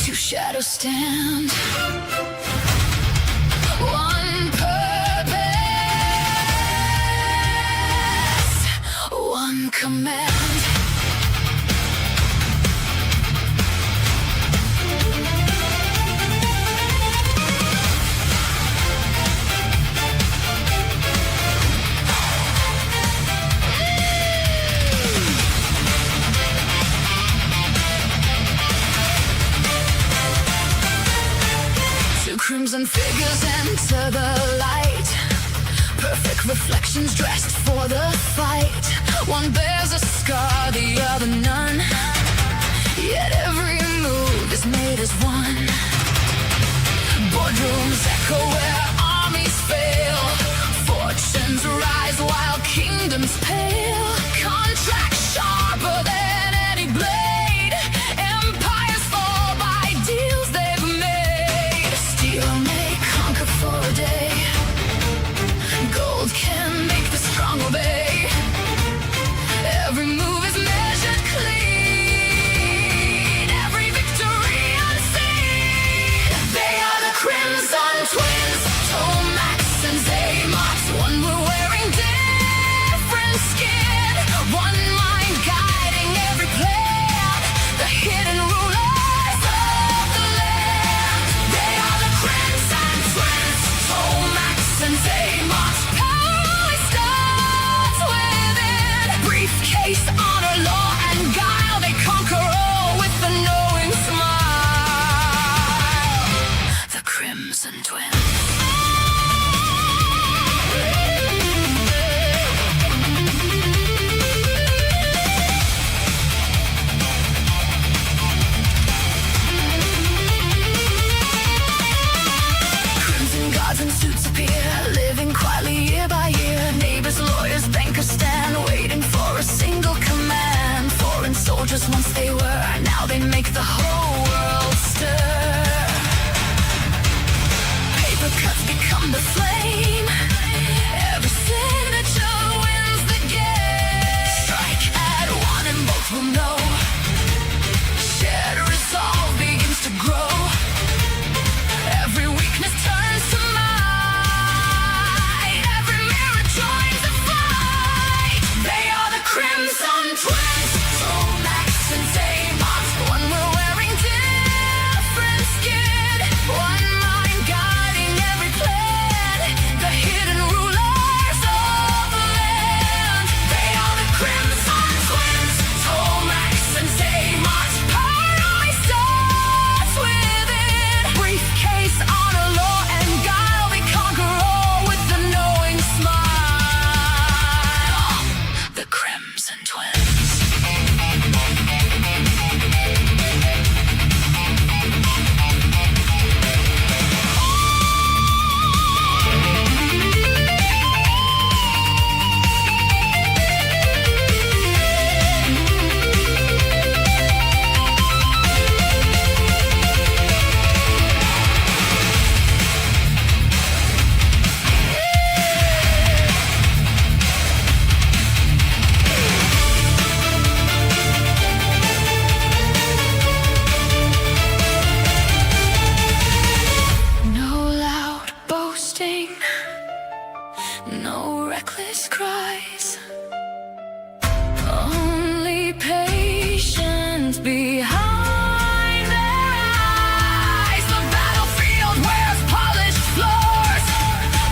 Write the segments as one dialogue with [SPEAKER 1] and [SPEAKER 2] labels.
[SPEAKER 1] Two shadows stand, one purpose, one command. Crimson figures enter the light, perfect reflections dressed for the fight. One bears a scar, the other none, yet every move is made as one. Boardrooms echo where armies fail, fortunes rise while kingdoms pale. Contracts sharper than any blade, empires fall by deals they've made. Steel may conquer for a day, gold can make the strong obey. Every move is measured clean, every victory unseen. They are the Crimson Twins, Tomax and Xamot. One were wearing different skin, one mind guiding every plan, the hidden rulers of the land. They are the Crimson Twins, Tomax and Xamot. Power always starts within. Briefcase, honor, law, and guile, they conquer all with a knowing smile. The Crimson Twins. Crimson guards in suits appear, living quietly year by year. Neighbors, lawyers, bankers stand, waiting for a single command. Foreign soldiers once they were, now they make the whole world stir. Paper cuts become the flame, every signature wins the game. Strike at one and both will know, shared resolve begins to grow. Every weakness turns to might, every mirror joins the fight. They are the Crimson Twins, Tomax and Xamot. One were wearing different skin, one mind guiding every plan, the hidden rulers of the land. They are the Crimson Twins, Tomax and Xamot. Power always starts within. Briefcase, honor, law, and guile, they conquer all with a knowing smile. The Crimson Twins. No loud boasting, no reckless cries, only patience behind their eyes. The battlefield wears polished floors,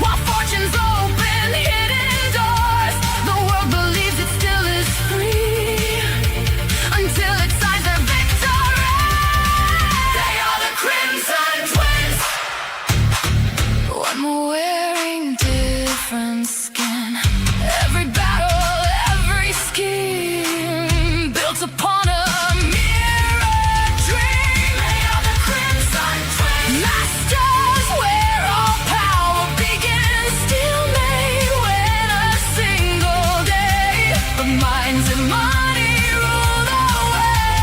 [SPEAKER 1] while fortunes open hidden doors. The world believes it still is free, until it signs their victory. They are the Crimson Twins, one more wearing different skin. Every battle, every scheme, built upon a mirror dream. They are the Crimson Twins, masters where all power begins. Still may win a single day, but minds and money rule the way.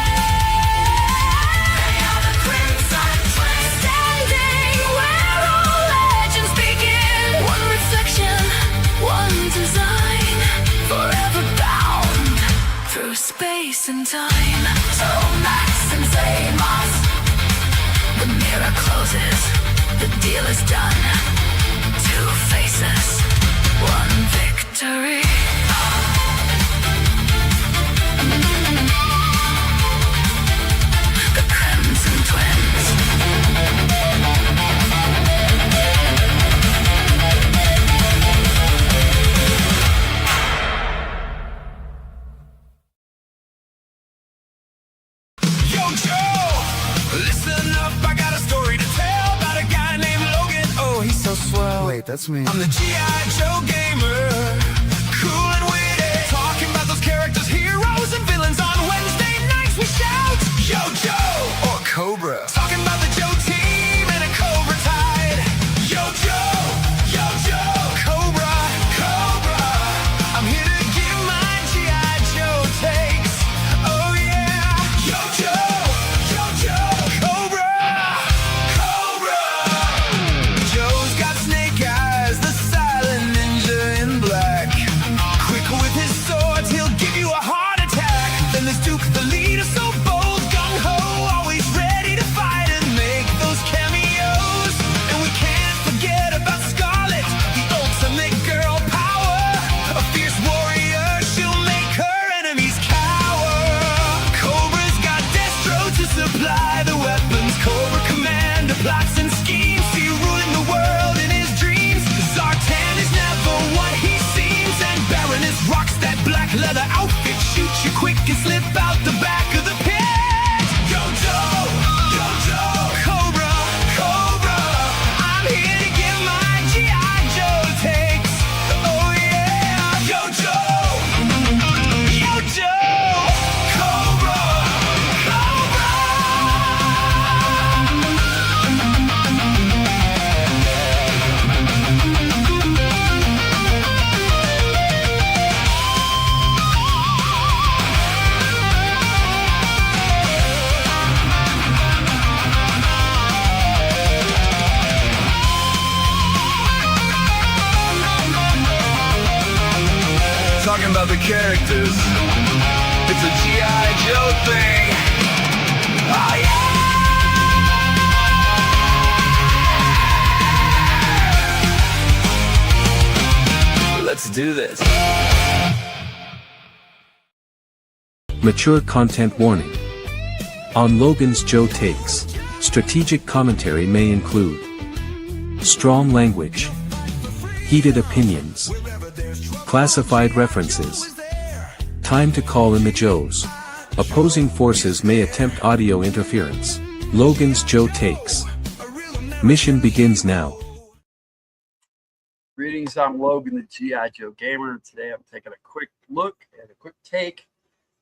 [SPEAKER 1] They are the Crimson Twins, standing where all legends begin. One reflection, one design, forever bound through space and time. So era closes, the deal is done. Two faces, one victory. The Crimson Twins.
[SPEAKER 2] Yo, Joe, listen up, I got a story to tell about a guy named Logan. Oh, he's so swell.
[SPEAKER 3] Wait, that's me.
[SPEAKER 2] I'm the G.I. Joe gamer, cool and witty, talking about those characters, heroes and villains. On Wednesday nights we shout, Yo, Joe,
[SPEAKER 3] Or Cobra.
[SPEAKER 2] talking about the Joe team and a Cobra Tide. Yo, Joe, Cobra, Cobra. I'm here to give my G.I. Joe takes. Oh yeah, Yo, Cobra, Cobra. Joe's got snake eyes, the silent ninja in black. Quick with his swords, he'll give you a heart attack. Then there's Duke, the leader, so bold, gung-ho, always ready to fight and make those cameos. And we can't forget about Scarlet, the ultimate girl power. A fierce warrior, she'll make her enemies cower. Cobra's got Destro to supply the weapons. Cobra Commander plots and schemes, see ruling the world in his dreams. Zartan is never what he seems, and Baroness rocks that black leather outfit. Shoot you quick and slip out the back of the pit. Yo, Joe, Cobra, Cobra. I'm here to give my G.I. Joe takes. Oh yeah, Yo, Joe, Cobra, Cobra. Talking about the characters, it's a G.I. Joe thing. Oh yeah! Let's do this.
[SPEAKER 4] Mature content warning. On Logan's Joe Takes, strategic commentary may include strong language, heated opinions, classified references. Time to call in the Joes. Opposing forces may attempt audio interference. Logan's Joe Takes. Mission begins now.
[SPEAKER 5] Greetings, I'm Logan, the G.I. Joe Gamer. Today I'm taking a quick look and a quick take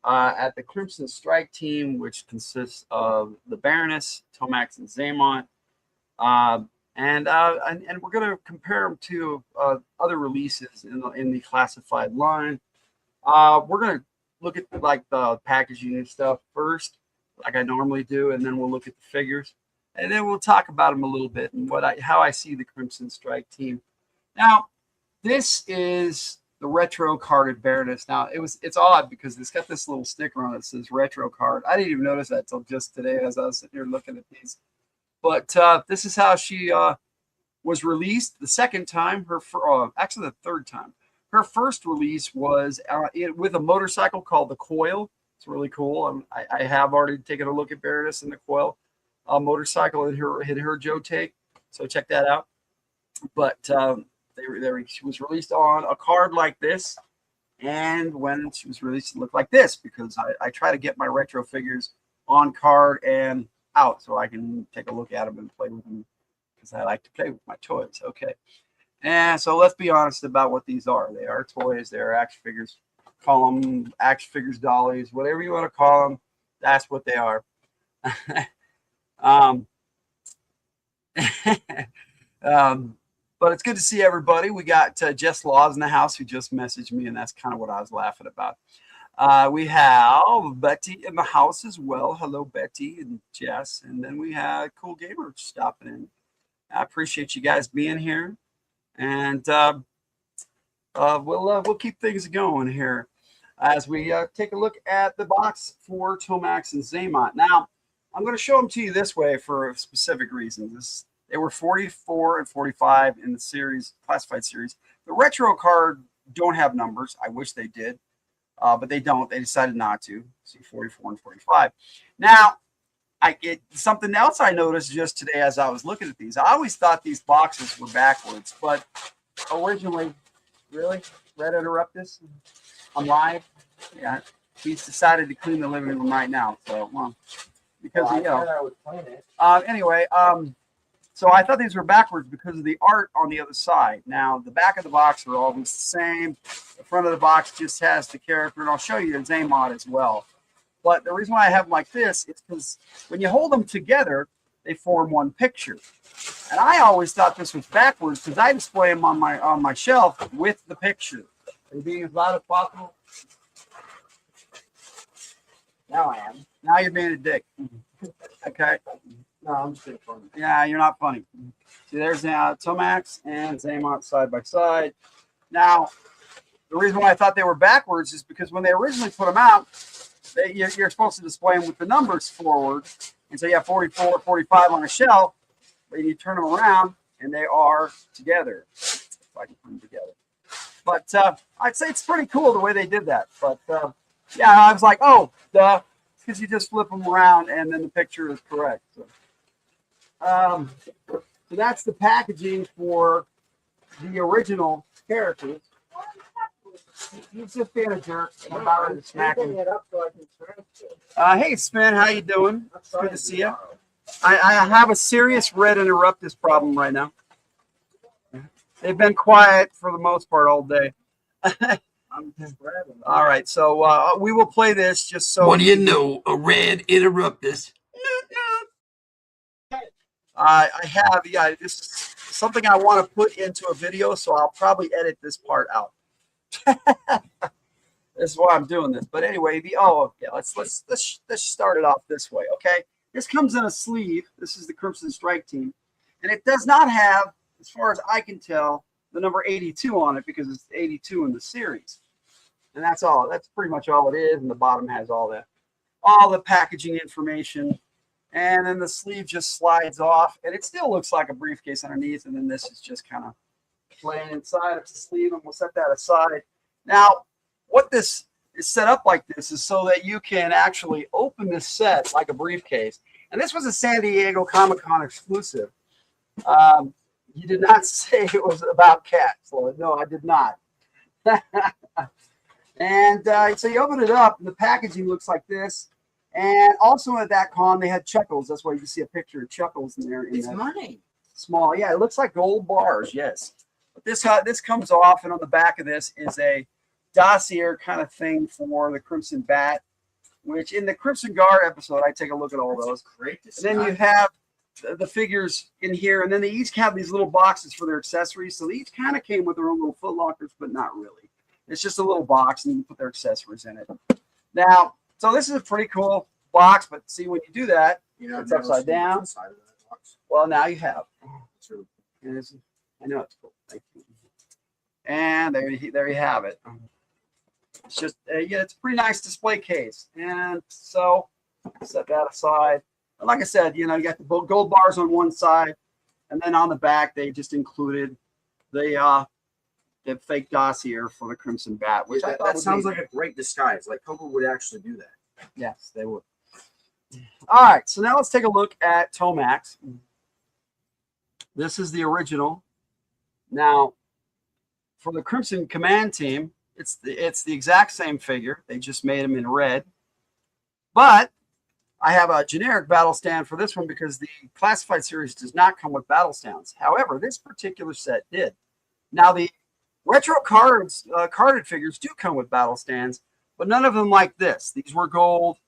[SPEAKER 5] at the Crimson Strike team, which consists of the Baroness, Tomax, and Xamot. And we're going to compare them to other releases in the classified line. We're going to look at like the packaging and stuff first, like I normally do, and then we'll look at the figures, and then we'll talk about them a little bit and how I see the Crimson Strike team. Now, this is the retro carded Baroness. Now, it's odd because it's got this little sticker on it that says retro card. I didn't even notice that until just today as I was sitting here looking at these. But this is how she was released the second time. Actually, the third time. Her first release was with a motorcycle called the Coil. It's really cool. I have already taken a look at Baroness and the Coil motorcycle in her Joe take. So check that out. But she was released on a card like this. And when she was released, it looked like this because I try to get my retro figures on card and out so I can take a look at them and play with them because I like to play with my toys. Okay. And so let's be honest about what these are. They are toys. They are action figures. Call them action figures, dollies, whatever you want to call them. That's what they are. But it's good to see everybody. We got Jess Laws in the house who just messaged me, and that's kind of what I was laughing about. We have Betty in the house as well. Hello, Betty and Jess. And then we have Cool Gamer stopping in. I appreciate you guys being here. And we'll keep things going here as we take a look at the box for Tomax and Xamot. Now, I'm going to show them to you this way for a specific reason. They were 44 and 45 in the series, classified series. The retro card don't have numbers. I wish they did, but they don't. They decided not to. See, 44 and 45. Now, something else I noticed just today as I was looking at these. I always thought these boxes were backwards, but originally, really, Red Interruptus, I'm live. Yeah, he's decided to clean the living room right now. So, well, because anyway, so I thought these were backwards because of the art on the other side. Now, the back of the box are always the same. The front of the box just has the character, and I'll show you the Xamot as well. But the reason why I have them like this is because when you hold them together, they form one picture. And I always thought this was backwards because I display them on my shelf with the picture. Are you being as loud as possible? Now I am. Now you're being a dick. Okay.
[SPEAKER 3] No, I'm just being funny.
[SPEAKER 5] Yeah, you're not funny. See, there's Tomax and Xamot side by side. Now, the reason why I thought they were backwards is because when they originally put them out, you're supposed to display them with the numbers forward. And so you have 44, 45 on a shelf, but you turn them around and they are together. If I can put them together. But I'd say it's pretty cool the way they did that. But yeah, I was like, oh, duh. Because you just flip them around and then the picture is correct. So that's the packaging for the original characters. He's just being a jerk. And I'm about ready to smack him. Hey, Spin, how you doing? It's good to see you. I have a serious Red Interruptus problem right now. They've been quiet for the most part all day. All right, so we will play this just so.
[SPEAKER 3] What do you know? A Red Interruptus.
[SPEAKER 5] I have, yeah, this is something I want to put into a video, so I'll probably edit this part out. This is why I'm doing this. But anyway, let's start it off this way, okay? This comes in a sleeve. This is the Crimson Strike team, and it does not have, as far as I can tell, the number 82 on it because it's 82 in the series. And that's all. That's pretty much all it is. And the bottom has all the packaging information. And then the sleeve just slides off. And it still looks like a briefcase underneath. And then this is just kind of playing inside of the sleeve. And we'll set that aside. Now, what this is set up like this is so that you can actually open this set like a briefcase. And this was a San Diego Comic-Con exclusive. You did not say it was about cats. Well, no, I did not. And so you open it up, and the packaging looks like this. And also at that con, they had Chuckles. That's why you can see a picture of Chuckles in there.
[SPEAKER 3] It's money.
[SPEAKER 5] Small. Yeah, it looks like gold bars, yes. But this comes off, and on the back of this is a dossier kind of thing for the Crimson Bat, which in the Crimson Guard episode, I take a look at all those.
[SPEAKER 3] Great.
[SPEAKER 5] And then you have the figures in here, and then they each have these little boxes for their accessories. So they each kind of came with their own little Foot Lockers, but not really. It's just a little box, and you can put their accessories in it. Now, so this is a pretty cool box, but see, when you do that, it's upside down. Well, now you have. And I know it's cool. Thank you. And there you have it. It's just, yeah, it's a pretty nice display case. And so set that aside. And like I said, you got the gold bars on one side, and then on the back, they just included the fake dossier for the Crimson Bat, which
[SPEAKER 3] that sounds like a great disguise. Like Cobra would actually do that.
[SPEAKER 5] Yes, they would. All right, so now let's take a look at Tomax. This is the original. Now, for the Crimson Command team, it's the exact same figure. They just made him in red. But I have a generic battle stand for this one because the classified series does not come with battle stands. However, this particular set did. Now, the retro carded figures do come with battle stands, but none of them like this. These were gold,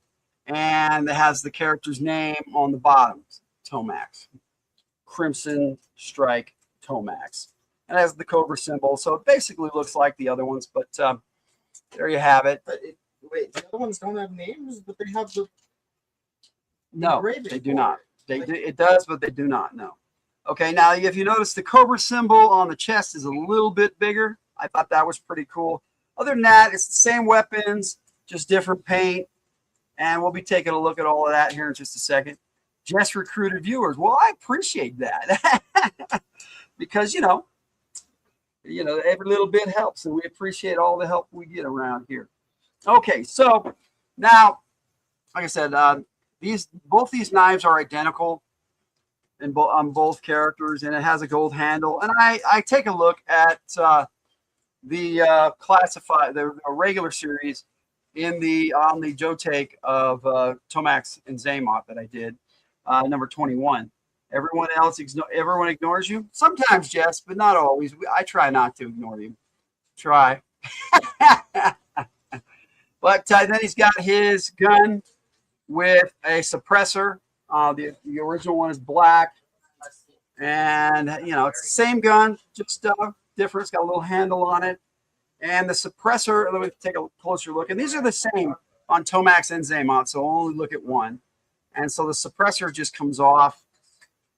[SPEAKER 5] and it has the character's name on the bottom. Tomax. Crimson Strike Tomax. And it has the Cobra symbol, so it basically looks like the other ones, but there you have it.
[SPEAKER 3] But wait, the other ones don't have names, but they have the...
[SPEAKER 5] No, they do not. It does, but they do not. No. Okay, now if you notice, the Cobra symbol on the chest is a little bit bigger. I thought that was pretty cool. Other than that, it's the same weapons, just different paint. And we'll be taking a look at all of that here in just a second. Just recruited viewers. Well, I appreciate that because, every little bit helps, and we appreciate all the help we get around here. Okay, so now, like I said, both these knives are identical on both characters, and it has a gold handle. And I take a look at the classified, the regular series on the Joe Take of Tomax and Xamot that I did, number 21. Everyone ignores you sometimes, Jess, but not always. I try not to ignore you. Try. But then he's got his gun with a suppressor. The original one is black, and it's the same gun, just different. It's got a little handle on it, and the suppressor. Let me take a closer look. And these are the same on Tomax and Xamot, so only look at one. And so the suppressor just comes off,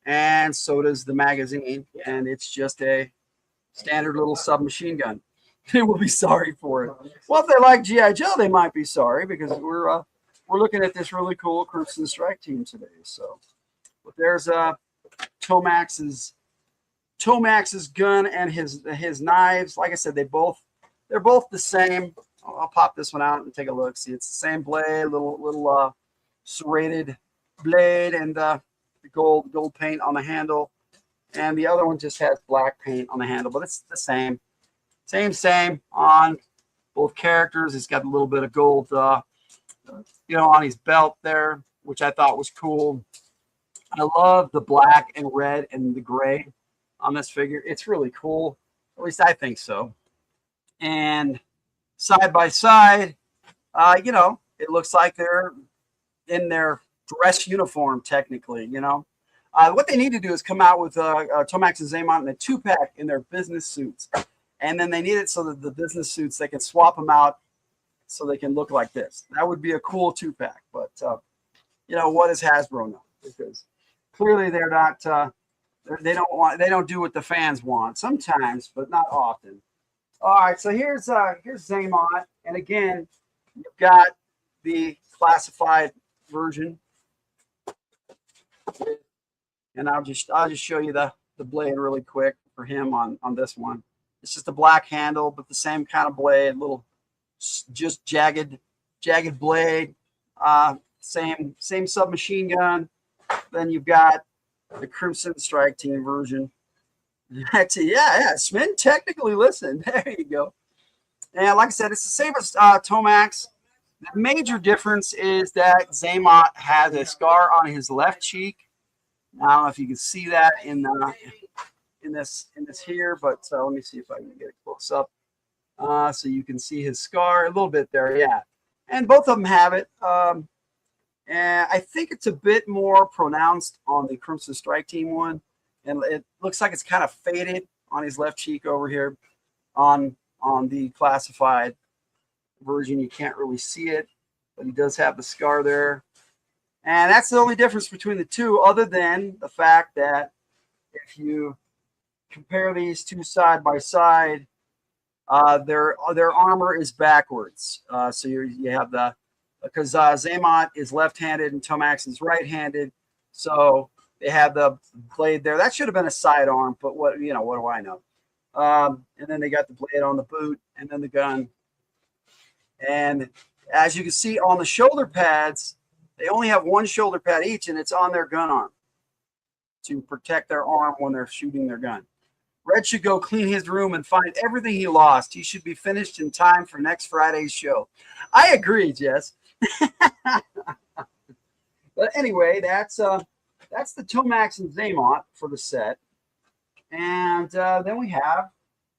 [SPEAKER 5] and so does the magazine, and it's just a standard little submachine gun. They will be sorry for it. Well, if they like G.I. Joe, they might be sorry, because we're looking at this really cool Crimson Strike team today. So, but there's Tomax's gun and his knives. Like I said, they're both the same. I'll pop this one out and take a look. See, it's the same blade, little serrated blade, and the gold paint on the handle. And the other one just has black paint on the handle, but it's the same on both characters. It's got a little bit of gold, on his belt there, which I thought was cool. I love the black and red and the gray on this figure. It's really cool. At least I think so. And side by side, it looks like they're in their dress uniform, technically. What they need to do is come out with Tomax and Xamot in a 2-pack in their business suits. And then they need it so that the business suits, they can swap them out so they can look like this. That would be a cool 2-pack. But, what does Hasbro know? Because clearly they're not, they don't do what the fans want. Sometimes, but not often. All right, so here's Xamot. And again, you've got the classified version. And I'll just show you the blade really quick for him on this one. It's just a black handle, but the same kind of blade, little just jagged blade. Same submachine gun. Then you've got the Crimson Strike Team version. Yeah, Smith technically listened. There you go. And like I said, it's the same as Tomax. The major difference is that Xamot has a scar on his left cheek. I don't know if you can see that in this here, but let me see if I can get it close up. So you can see his scar a little bit there, yeah. And both of them have it. And I think it's a bit more pronounced on the Crimson Strike Team one. And it looks like it's kind of faded on his left cheek over here. On the classified version, you can't really see it, but he does have the scar there. And that's the only difference between the two, other than the fact that if you compare these two side by side, their armor is backwards. So you have because Xamot is left-handed and Tomax is right-handed, so they have the blade there. That should have been a sidearm, but what do I know? And then they got the blade on the boot, and then the gun. And as you can see on the shoulder pads, they only have one shoulder pad each, and it's on their gun arm to protect their arm when they're shooting their gun. Red should go clean his room and find everything he lost. He should be finished in time for next Friday's show. I agree, Jess. But anyway, that's the Tomax and Xamot for the set. And then we have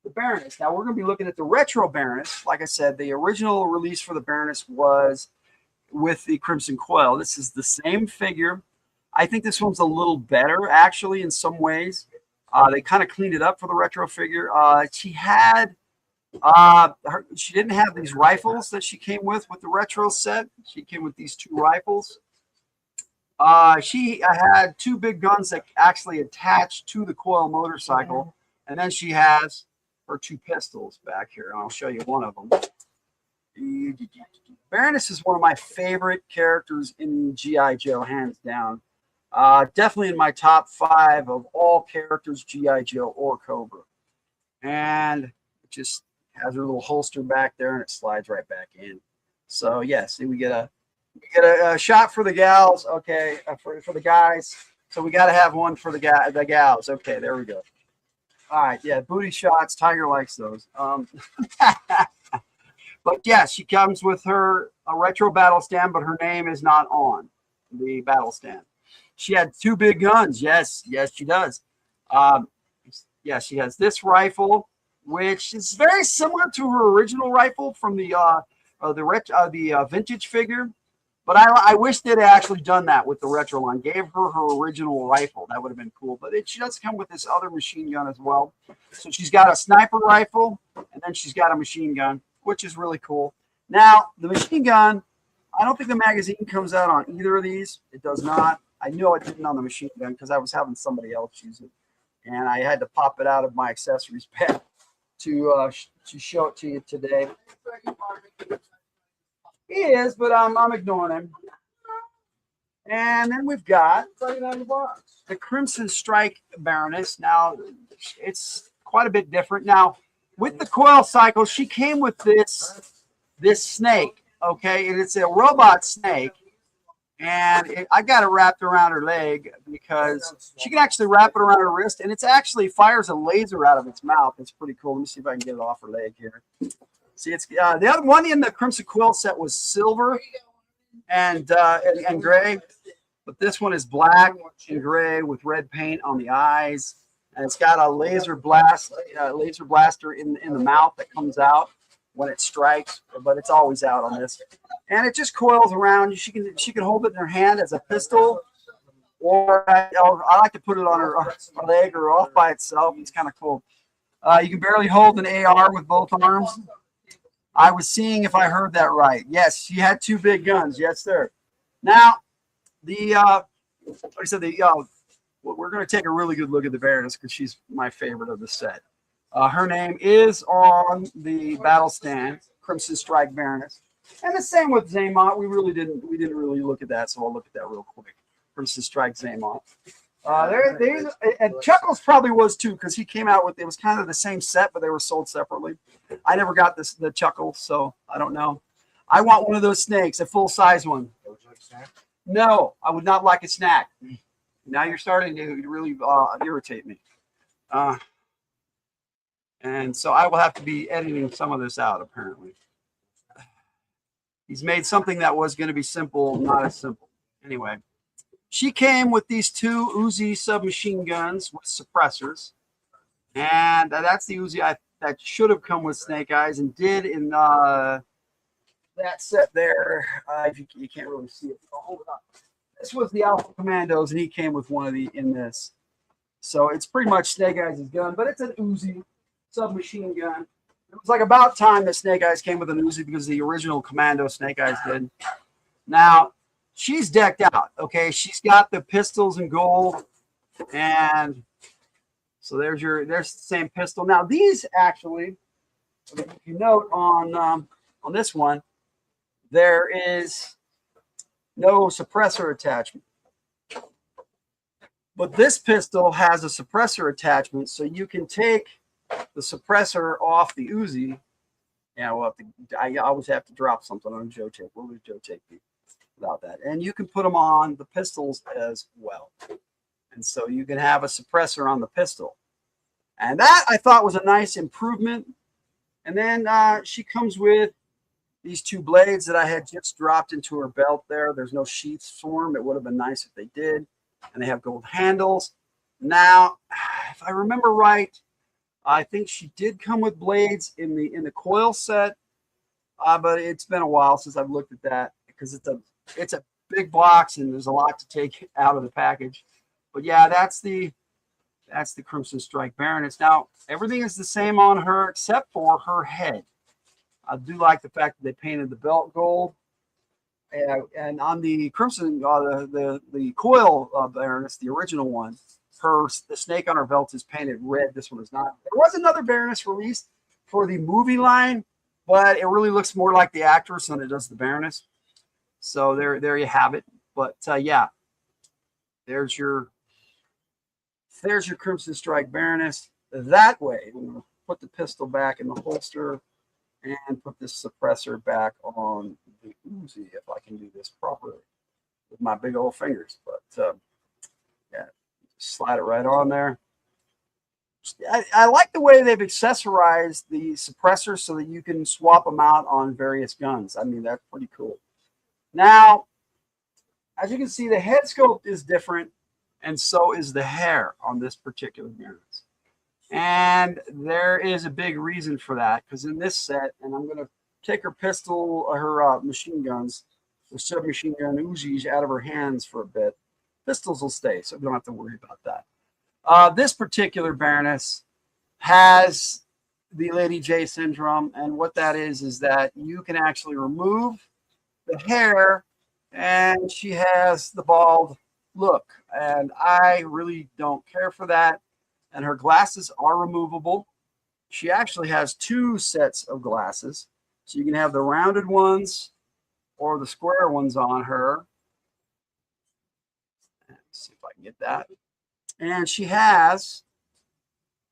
[SPEAKER 5] the Baroness. Now, we're going to be looking at the retro Baroness. Like I said, the original release for the Baroness was with the Crimson Coil. This is the same figure. I think this one's a little better, actually, in some ways. They kind of cleaned it up for the retro figure. She didn't have these rifles that she came with the retro set. She came with these 2 rifles. She had 2 big guns that actually attached to the Coil motorcycle. And then she has her 2 pistols back here. And I'll show you one of them. Baroness is one of my favorite characters in G.I. Joe, hands down. Definitely in my top 5 of all characters, G.I. Joe or Cobra. And it just has her little holster back there, and it slides right back in. So yes, we get a shot for the gals. Okay, for the guys. So we got to have one for the gals. Okay, there we go. All right, yeah, booty shots. Tiger likes those. But yes, she comes with her a retro battle stand, but her name is not on the battle stand. She had 2 big guns. Yes, she does. Yeah, she has this rifle, which is very similar to her original rifle from the vintage figure. But I wish they'd actually done that with the retro line. Gave her original rifle. That would have been cool. But she does come with this other machine gun as well. So she's got a sniper rifle, and then she's got a machine gun, which is really cool. Now, the machine gun, I don't think the magazine comes out on either of these. It does not. I knew it didn't on the machine gun because I was having somebody else use it. And I had to pop it out of my accessories bag to show it to you today. He is, but I'm ignoring him. And then we've got the Crimson Strike Baroness. Now, it's quite a bit different. Now, with the coil cycle, she came with this snake, okay? And it's a robot snake. And I got it wrapped around her leg because she can actually wrap it around her wrist, and it's actually fires a laser out of its mouth. It's pretty cool. Let me see if I can get it off her leg here. See, it's the other one in the Crimson Quill set was silver and gray, but this one is black and gray with red paint on the eyes, and it's got a laser blaster in the mouth that comes out when it strikes, but it's always out on this. And it just coils around. She can hold it in her hand as a pistol, or I like to put it on her leg or off by itself. It's kind of cool. You can barely hold an AR with both arms. I was seeing if I heard that right. Yes, she had 2 big guns. Yes, sir. Now, like I said, we're going to take a really good look at the Baroness because she's my favorite of the set. Her name is on the battle stand, Crimson Strike Baroness. And the same with Xamot. We didn't really look at that, so I'll look at that real quick. Crimson Strike Xamot. And Chuckles probably was too, because he came out with, it was kind of the same set, but they were sold separately. I never got the Chuckles, so I don't know. I want one of those snakes, a full size one. No, I would not like a snack. Now you're starting to really irritate me. And so I will have to be editing some of this out, apparently. He's made something that was going to be simple, not as simple. Anyway, she came with these 2 Uzi submachine guns with suppressors. And that's the Uzi that should have come with Snake Eyes and did in that set there. You can't really see it. Oh, hold it up. This was the Alpha Commandos, and he came with one of the in this. So it's pretty much Snake Eyes' gun, but it's an Uzi submachine gun. It was like about time that Snake Eyes came with an Uzi because the original Commando Snake Eyes did. Now, she's decked out, okay? She's got the pistols in gold, and so there's the same pistol. Now, these actually, if you note on this one, there is no suppressor attachment. But this pistol has a suppressor attachment, so you can take the suppressor off the Uzi. Yeah, I always have to drop something on Joe tape. What would Joe tape be without that? And you can put them on the pistols as well. And so you can have a suppressor on the pistol. And that I thought was a nice improvement. And then she comes with these 2 blades that I had just dropped into her belt there. There's no sheaths for them. It would have been nice if they did. And they have gold handles. Now, if I remember right, I think she did come with blades in the coil set, but it's been a while since I've looked at that because it's a big box and there's a lot to take out of the package. But yeah, that's the Crimson Strike Baroness. Now everything is the same on her except for her head. I do like the fact that they painted the belt gold, and on the Crimson the coil Baroness, the original one. The snake on her belt is painted red. This one is not. There was another Baroness released for the movie line, but it really looks more like the actress than it does the Baroness. So there you have it. But yeah, there's your Crimson Strike Baroness. That way, I'm going to put the pistol back in the holster and put this suppressor back on the Uzi if I can do this properly with my big old fingers. But yeah, slide it right on there. I like the way they've accessorized the suppressor so that you can swap them out on various guns. I mean, that's pretty cool. Now, as you can see, the head sculpt is different, and so is the hair on this particular Baroness. And there is a big reason for that, because in this set, and I'm going to take her pistol, her machine guns, the submachine gun Uzis out of her hands for a bit. Pistols will stay, so we don't have to worry about that. This particular Baroness has the Lady J syndrome, and what that is that you can actually remove the hair, and she has the bald look, and I really don't care for that. And her glasses are removable. She actually has 2 sets of glasses, so you can have the rounded ones or the square ones on her. Let's see if I can get that. And she has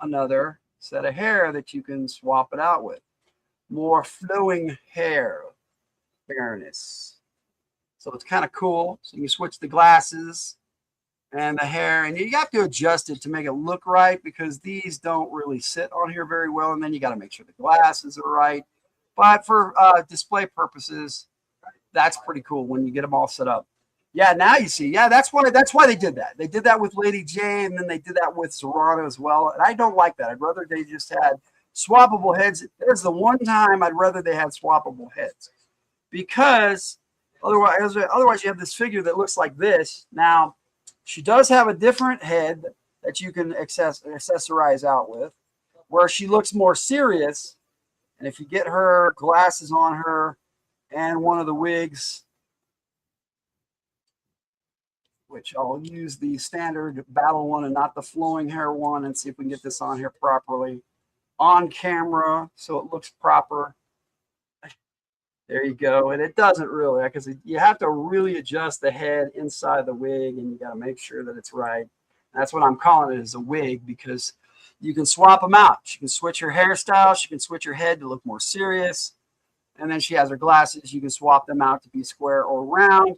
[SPEAKER 5] another set of hair that you can swap it out with. More flowing hair, Baroness. So it's kind of cool. So you can switch the glasses and the hair, and you have to adjust it to make it look right, because these don't really sit on here very well. And then you got to make sure the glasses are right. But for display purposes, that's pretty cool when you get them all set up. Yeah, now you see. Yeah, that's why they did that. They did that with Lady J, and then they did that with Serrano as well. And I don't like that. I'd rather they just had swappable heads. There's the one time I'd rather they had swappable heads, because otherwise you have this figure that looks like this. Now, she does have a different head that you can accessorize out with, where she looks more serious. And if you get her glasses on her and one of the wigs, which I'll use the standard battle one and not the flowing hair one, and see if we can get this on here properly on camera so it looks proper. There you go. And it doesn't really, because you have to really adjust the head inside the wig, and you got to make sure that it's right. That's what I'm calling it, is a wig, because you can swap them out. She can switch her hairstyle. She can switch her head to look more serious. And then she has her glasses. You can swap them out to be square or round.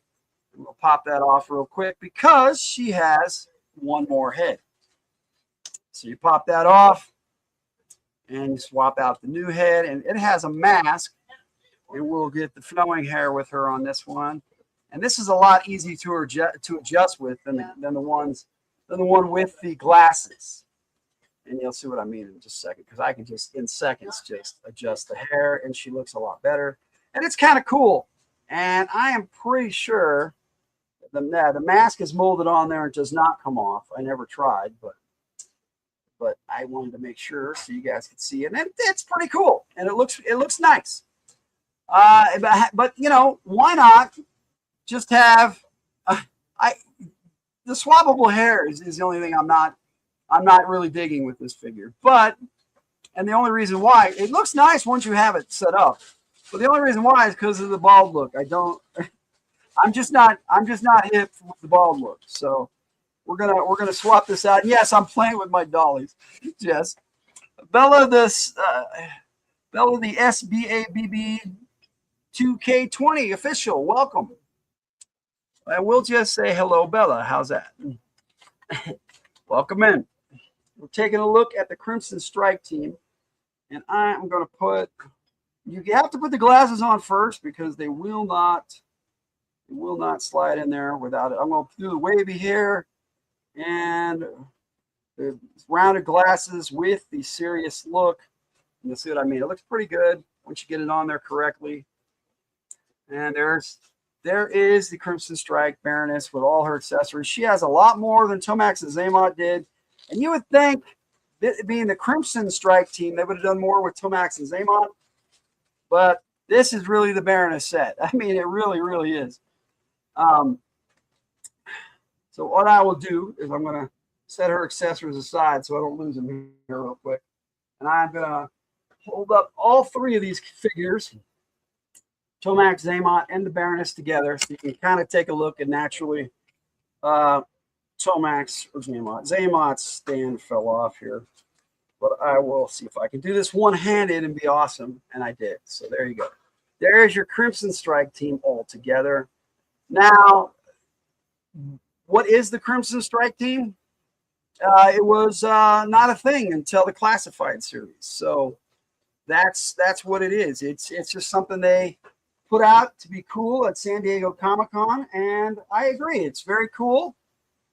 [SPEAKER 5] And we'll pop that off real quick because she has one more head. So you pop that off and you swap out the new head, and it has a mask, and we'll get the flowing hair with her on this one. And this is a lot easier to adjust with than the one with the glasses. And you'll see what I mean in just a second, because I can just in seconds just adjust the hair, and she looks a lot better. And it's kind of cool. And I am pretty sure the mask is molded on there and does not come off. I never tried, but I wanted to make sure so you guys could see it. And it's pretty cool, and it looks nice. But you know, why not just have the swappable hair is the only thing I'm not really digging with this figure. And the only reason why it looks nice once you have it set up, but the only reason why is because of the bald look. I'm just not hip with the bald look. So we're gonna swap this out. And yes, I'm playing with my dollies. Yes, Bella the SBABB 2K20 official. Welcome. I will just say hello, Bella. How's that? Welcome in. We're taking a look at the Crimson Strike team, and I'm going to put. You have to put the glasses on first because they will not slide in there without it. I'm going to do the wavy hair and the rounded glasses with the serious look. And you'll see what I mean. It looks pretty good once you get it on there correctly. And there is the Crimson Strike Baroness with all her accessories. She has a lot more than Tomax and Xamot did. And you would think, being the Crimson Strike team, they would have done more with Tomax and Xamot. But this is really the Baroness set. I mean, it really, really is. So what I will do is I'm going to set her accessories aside so I don't lose them here real quick. And I'm going to hold up all three of these figures, Tomax, Xamot, and the Baroness together, so you can kind of take a look. And naturally, Tomax or Xamot. Xamot's stand fell off here, but I will see if I can do this one-handed and be awesome, and I did. So there you go. There's your Crimson Strike team all together. Now, what is the Crimson Strike team? It was not a thing until the Classified series. So that's what it is. It's just something they put out to be cool at San Diego Comic-Con, and I agree. It's very cool.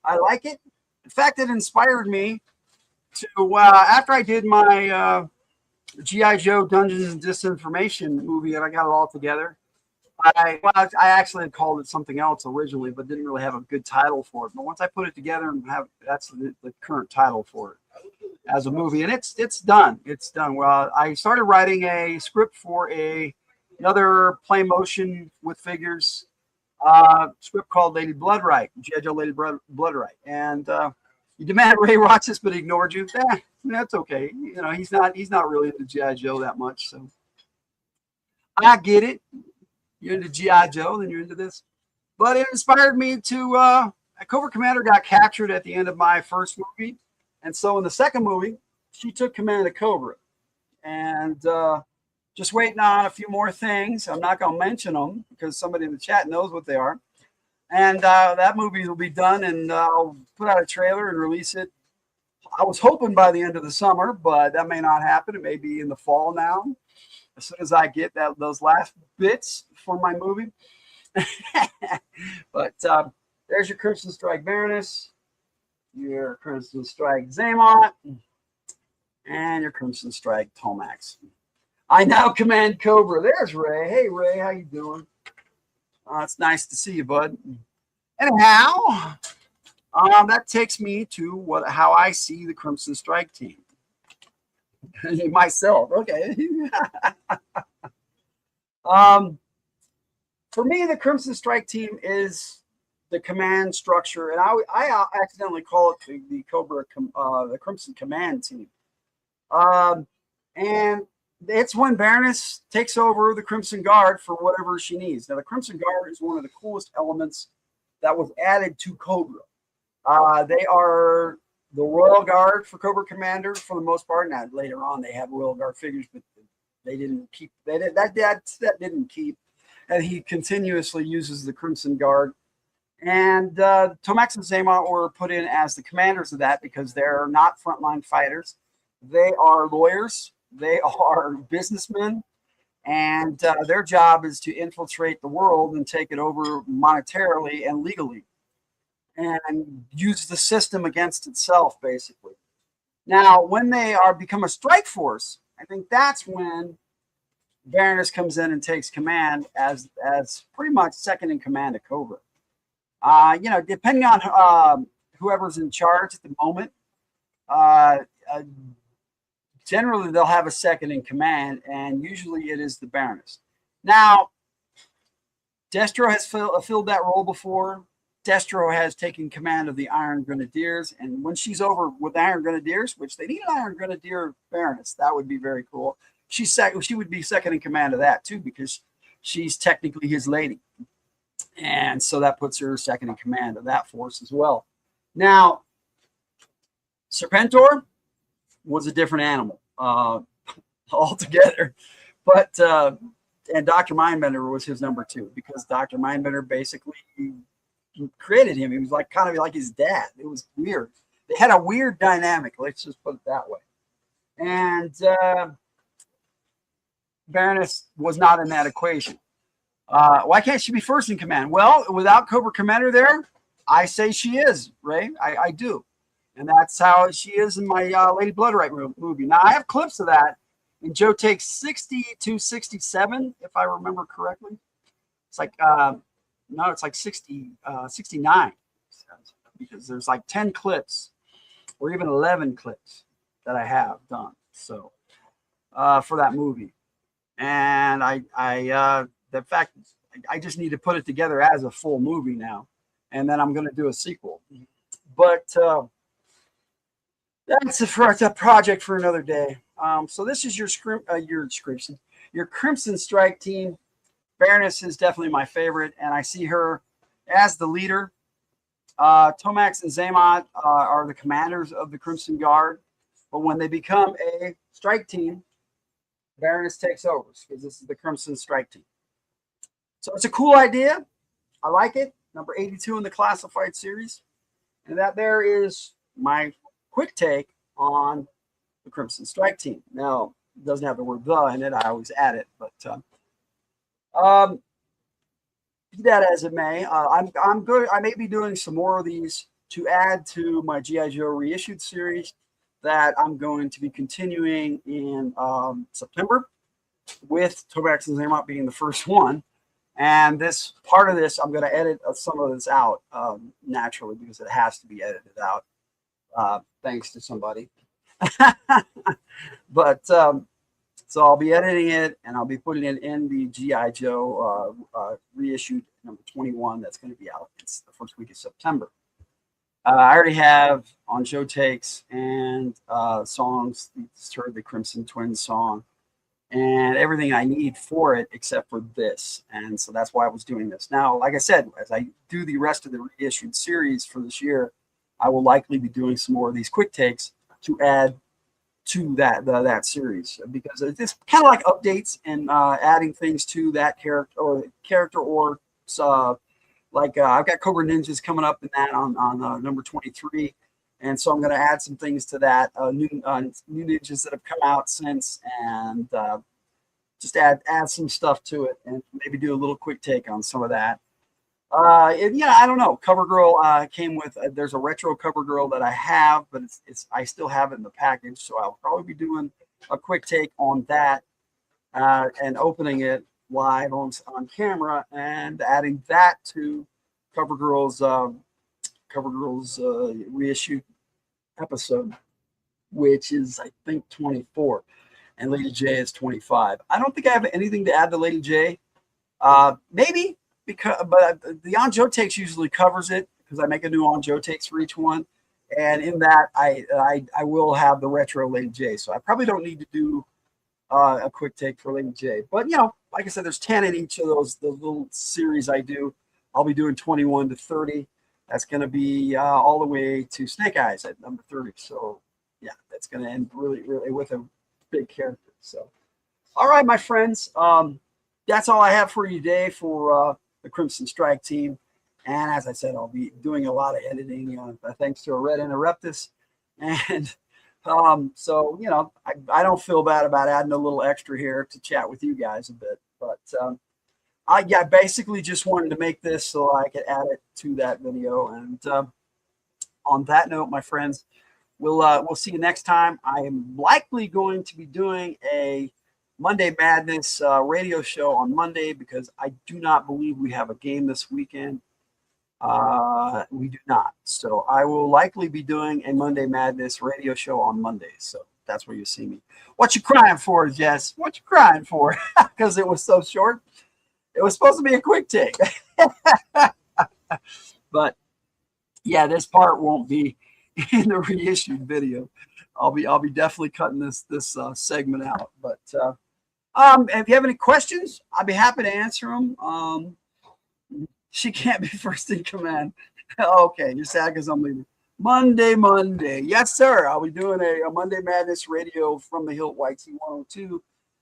[SPEAKER 5] I like it. In fact, it inspired me to after I did my G.I. Joe Dungeons and Disinformation movie, and I got it all together. I actually had called it something else originally, but didn't really have a good title for it. But once I put it together and that's the current title for it as a movie, and it's done. It's done. Well, I started writing a script for another play motion with figures script called Lady Bloodright, G.I. Joe Lady Bloodright, and you demand Ray watch this, but he ignored you. That's okay. You know, he's not really into G.I. Joe that much, so I get it. You're into G.I. Joe, then you're into this. But it inspired me to Cobra Commander got captured at the end of my first movie. And so in the second movie, she took command of Cobra. And just waiting on a few more things. I'm not going to mention them because somebody in the chat knows what they are. And that movie will be done, and I'll put out a trailer and release it. I was hoping by the end of the summer, but that may not happen. It may be in the fall now, as soon as I get those last bits for my movie. But there's your Crimson Strike Baroness, your Crimson Strike Xamot, and your Crimson Strike Tomax. I now command Cobra. There's Ray. Hey, Ray, how you doing? It's nice to see you, bud. Anyhow, that takes me to how I see the Crimson Strike team. Myself, okay. For me, the Crimson Strike team is the command structure, and I accidentally call it the Cobra, the Crimson Command team. And it's when Baroness takes over the Crimson Guard for whatever she needs. Now, the Crimson Guard is one of the coolest elements that was added to Cobra. They are the Royal Guard for Cobra Commander for the most part. Now, later on, they had Royal Guard figures, but they didn't keep that didn't keep. And he continuously uses the Crimson Guard. And Tomax and Xamot were put in as the commanders of that because they're not frontline fighters. They are lawyers. They are businessmen, and their job is to infiltrate the world and take it over monetarily and legally, and use the system against itself, basically. Now, when they become a strike force, I think that's when Baroness comes in and takes command as pretty much second in command of Cobra. Depending on whoever's in charge at the moment. Generally, they'll have a second in command, and usually it is the Baroness. Now, Destro has filled that role before. Destro has taken command of the Iron Grenadiers, and when she's over with Iron Grenadiers, which they need an Iron Grenadier Baroness, that would be very cool. She would be second in command of that, too, because she's technically his lady. And so that puts her second in command of that force as well. Now, Serpentor was a different animal altogether, but and Dr. Mindbender was his number 2 because Dr. Mindbender basically created him. He was kind of like his dad. It was weird. They had a weird dynamic. Let's just put it that way. And Baroness was not in that equation. Why can't she be first in command? Well, without Cobra Commander there, I say she is, Ray. I do. And that's how she is in my Lady Bloodright movie. Now, I have clips of that in Joe Takes 60 to 67, if I remember correctly. It's like, it's like 69. Because there's like 10 clips or even 11 clips that I have done. So, for that movie. And the fact, I just need to put it together as a full movie now. And then I'm going to do a sequel. But, that's a project for another day. So this is your Crimson Strike team. Baroness is definitely my favorite, and I see her as the leader. Tomax and Zaymot are the commanders of the Crimson Guard, but when they become a strike team, Baroness takes over because this is the Crimson Strike team. So it's a cool idea. I like it. Number 82 in the classified series. And that there is my quick take on the Crimson Strike team. Now, it doesn't have the word "the" in it. I always add it, but be that as it may, I'm good. I may be doing some more of these to add to my G.I. Joe reissued series that I'm going to be continuing in September, with Tomax and Zaymot being the first one. And this part of this, I'm going to edit some of this out naturally because it has to be edited out, thanks to somebody. But so I'll be editing it, and I'll be putting it in the G.I. Joe reissued number 21 that's going to be out. It's the first week of September. I already have on Joe Takes and songs. You just heard the Crimson Twins song and everything I need for it except for this. And so that's why I was doing this. Now, like I said, as I do the rest of the reissued series for this year, I will likely be doing some more of these quick takes to add to that series, because it's kind of like updates and adding things to that character, or like I've got Cobra Ninjas coming up in that on number 23, and so I'm going to add some things to that, new ninjas that have come out since, and just add some stuff to it, and maybe do a little quick take on some of that. Yeah, I don't know. CoverGirl came with. There's a retro CoverGirl that I have, but I still have it in the package, so I'll probably be doing a quick take on that and opening it live on camera and adding that to CoverGirl's reissued episode, which is I think 24, and Lady J is 25. I don't think I have anything to add to Lady J. Maybe. But the On Joe Takes usually covers it, because I make a new On Joe Takes for each one, and in that I will have the retro Lady J. So I probably don't need to do a quick take for Lady J. But like I said, there's 10 in each of the little series I do. I'll be doing 21 to 30. That's going to be all the way to Snake Eyes at number 30. So yeah, that's going to end really with a big character. So all right, my friends, that's all I have for you today for the Crimson Strike team. And as I said, I'll be doing a lot of editing thanks to Red Interruptus. And so, I don't feel bad about adding a little extra here to chat with you guys a bit. But I basically just wanted to make this so I could add it to that video. And on that note, my friends, we'll see you next time. I am likely going to be doing a Monday Madness radio show on Monday, because I do not believe we have a game this weekend. We do not. So I will likely be doing a Monday Madness radio show on Monday. So that's where you see me. What you crying for, Jess? What you crying for? Because it was so short. It was supposed to be a quick take. But yeah, this part won't be in the reissued video. I'll be definitely cutting this segment out. But if you have any questions, I'd be happy to answer them. She can't be first in command. Okay, you're sad because I'm leaving. Monday. Yes, sir. I'll be doing a Monday Madness radio from the Hilt White C102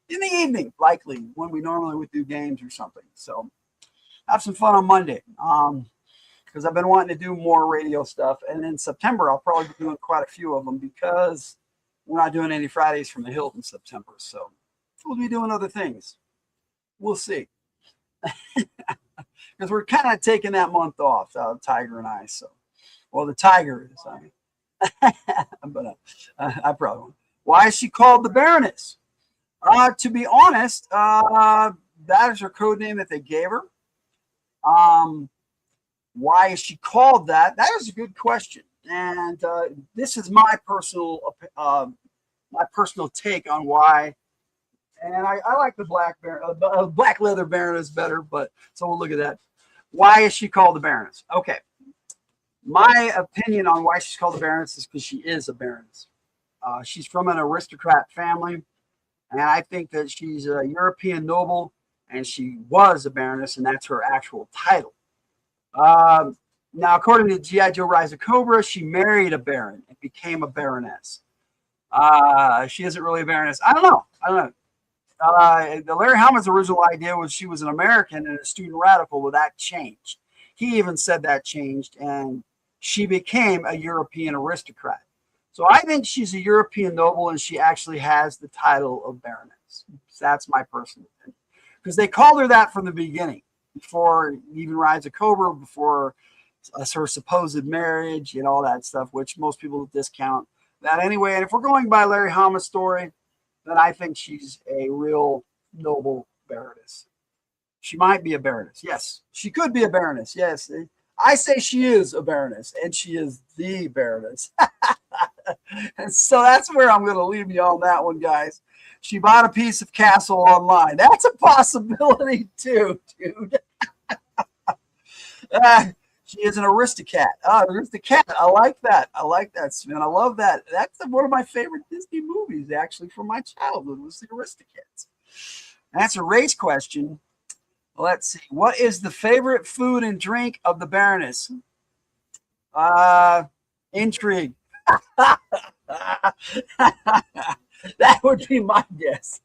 [SPEAKER 5] in the evening, likely, when we normally would do games or something. So have some fun on Monday. Because I've been wanting to do more radio stuff. And in September, I'll probably be doing quite a few of them, because we're not doing any Fridays from the Hilt in September. So we'll be doing other things. We'll see. Because we're kind of taking that month off, Tiger and I. So, well, the Tiger is. I mean, but I probably won't. Why is she called the Baroness? To be honest, that is her code name that they gave her. Why is she called that? That is a good question, and this is my personal take on why. And I like the black leather Baroness better, but so we'll look at that. Why is she called the Baroness? Okay. My opinion on why she's called the Baroness is because she is a Baroness.
[SPEAKER 6] She's from an aristocrat family, and I think that she's a European noble, and she was a baroness, and that's her actual title. Now, according to G.I. Joe Rise of Cobra, she married a baron and became a baroness. She isn't really a baroness. I don't know. The Larry Hama's original idea was she was an American and a student radical, but that changed. He even said that changed, and she became a European aristocrat. So I think she's a European noble, and she actually has the title of baroness. That's my personal opinion, because they called her that from the beginning, before even Rise of Cobra, before her supposed marriage and all that stuff, which most people discount that anyway. And if we're going by Larry Hama's story, then I think she's a real noble baroness. She might be a baroness. Yes, she could be a baroness. Yes, I say she is a baroness, and she is the baroness. And so that's where I'm going to leave you on that one, guys. She bought a piece of castle online. That's a possibility too, dude. She is an aristocrat. Aristocrat. I like that. I like that, Sven. I love that. That's one of my favorite Disney movies, actually, from my childhood, was the Aristocats. That's a race question. Let's see. What is the favorite food and drink of the Baroness? Intrigue. That would be my guess.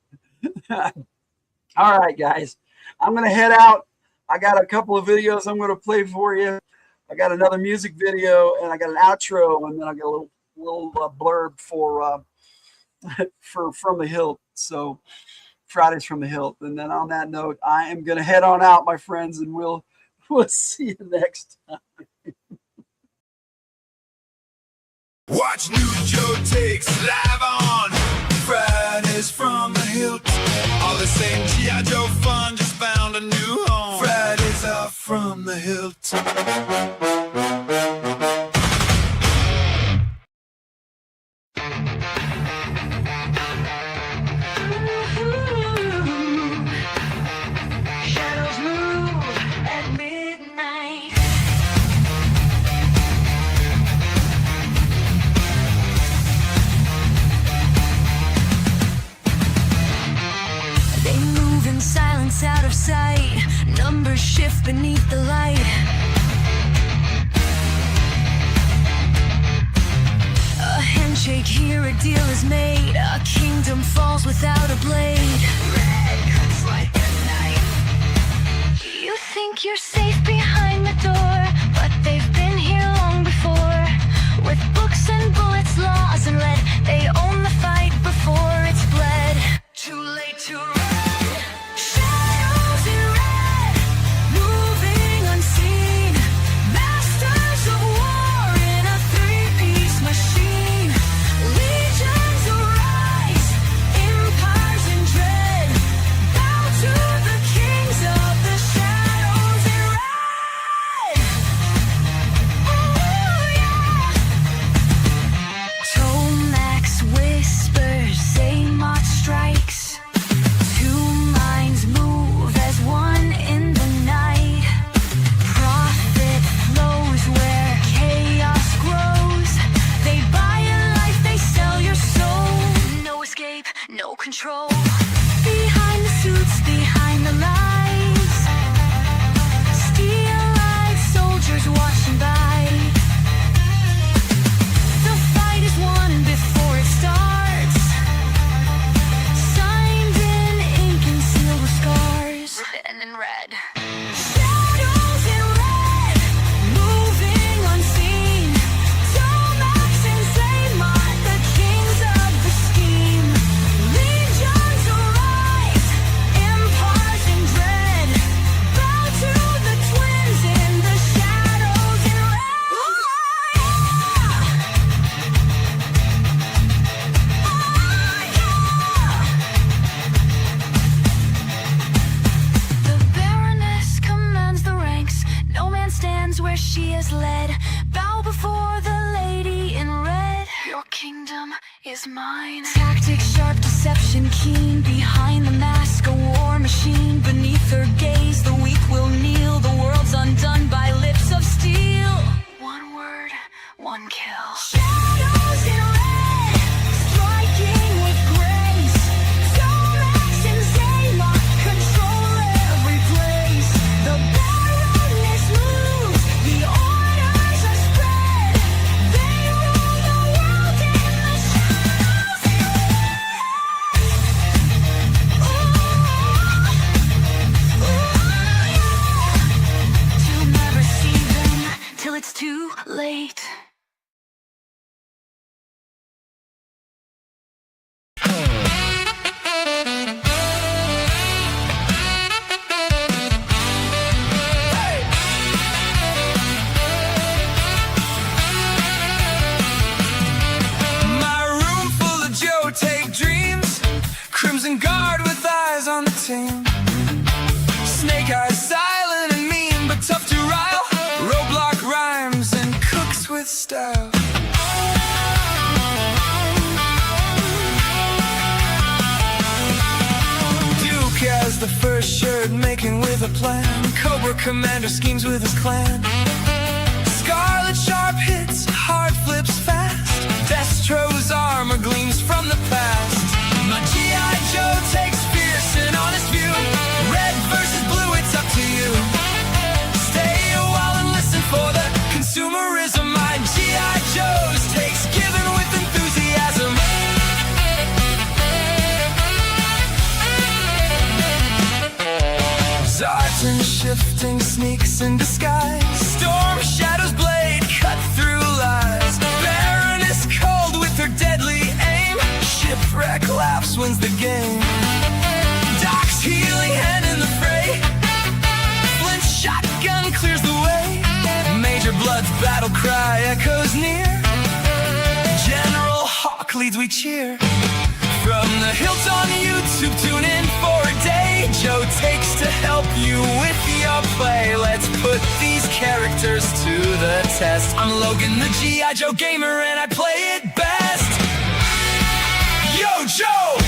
[SPEAKER 6] All right, guys. I'm going to head out. I got a couple of videos I'm going to play for you. I got another music video, and I got an outro, and then I got a little blurb for From the Hilt. So Fridays from the Hilt. And then on that note, I am going to head on out, my friends, and we'll see you next time.
[SPEAKER 2] Watch New Joe Takes live on Fridays from the Hilt. All the same G.I. Joe fun, just found a new home. Fridays are from the Hilt.
[SPEAKER 1] Shadows move at midnight. They move in silence out of sight. Numbers shift beneath the light. A handshake here, a deal is made. A kingdom falls without a blade. Red cuts like a knife. You think you're safe behind the door, but they've been here long before. With books and bullets, laws and lead, they own the fight before it's bled. Too late to run. Shadows in red, moving unseen. Masters of war in a three-piece machine. Legions arise, empires in dread. Bow to the kings of the shadows in red. Oh yeah. Tomax whispers, Zaymot strikes. Two minds move as one in the night. Profit flows where chaos grows. They buy your life, they sell your soul. No escape, no control. Behind the suits, behind the lies. Steel-eyed soldiers watching by. The fight is won before it starts. Signed in ink and sealed with scars. Written in red. Shadows in red, moving unseen. Tomax and Zaymot, the kings of the scheme. Legions arise, empires in dread. Bow to the twins in the shadows in red. Oh, The Baroness commands the ranks. No man stands where she is led. Bow before the lady in red. Your kingdom is mine. Tactics sharp, deception keen. Behind the mask, a war machine. Beneath her gaze, the weak will kneel. The world's undone by lips of steel. One word, one kill. Shadows in red,
[SPEAKER 2] Joe. Duke has the first shirt, making with a plan. Cobra Commander schemes with his clan. Scarlet sharp hits, hard flips fast. Destro's armor gleams from the past. My G.I. Joe takes fierce and honest view. Red versus blue, it's up to you. Stay a while and listen for the consumerism. My G.I. Joe's takes given with enthusiasm. Zartan shifting sneaks in disguise. Storm Shadow's blade cut through lies. Baroness cold with her deadly aim. Shipwreck laughs, wins the game. Doc's healing hand in the fray. Flint's shotgun clears the way. Major Blood's battle cry echoes near. General Hawk leads, we cheer. From the hills on YouTube, tune in for a day. Joe takes to help you with your play. Let's put these characters to the test. I'm Logan, the G.I. Joe gamer, and I play it best. Yo, Joe!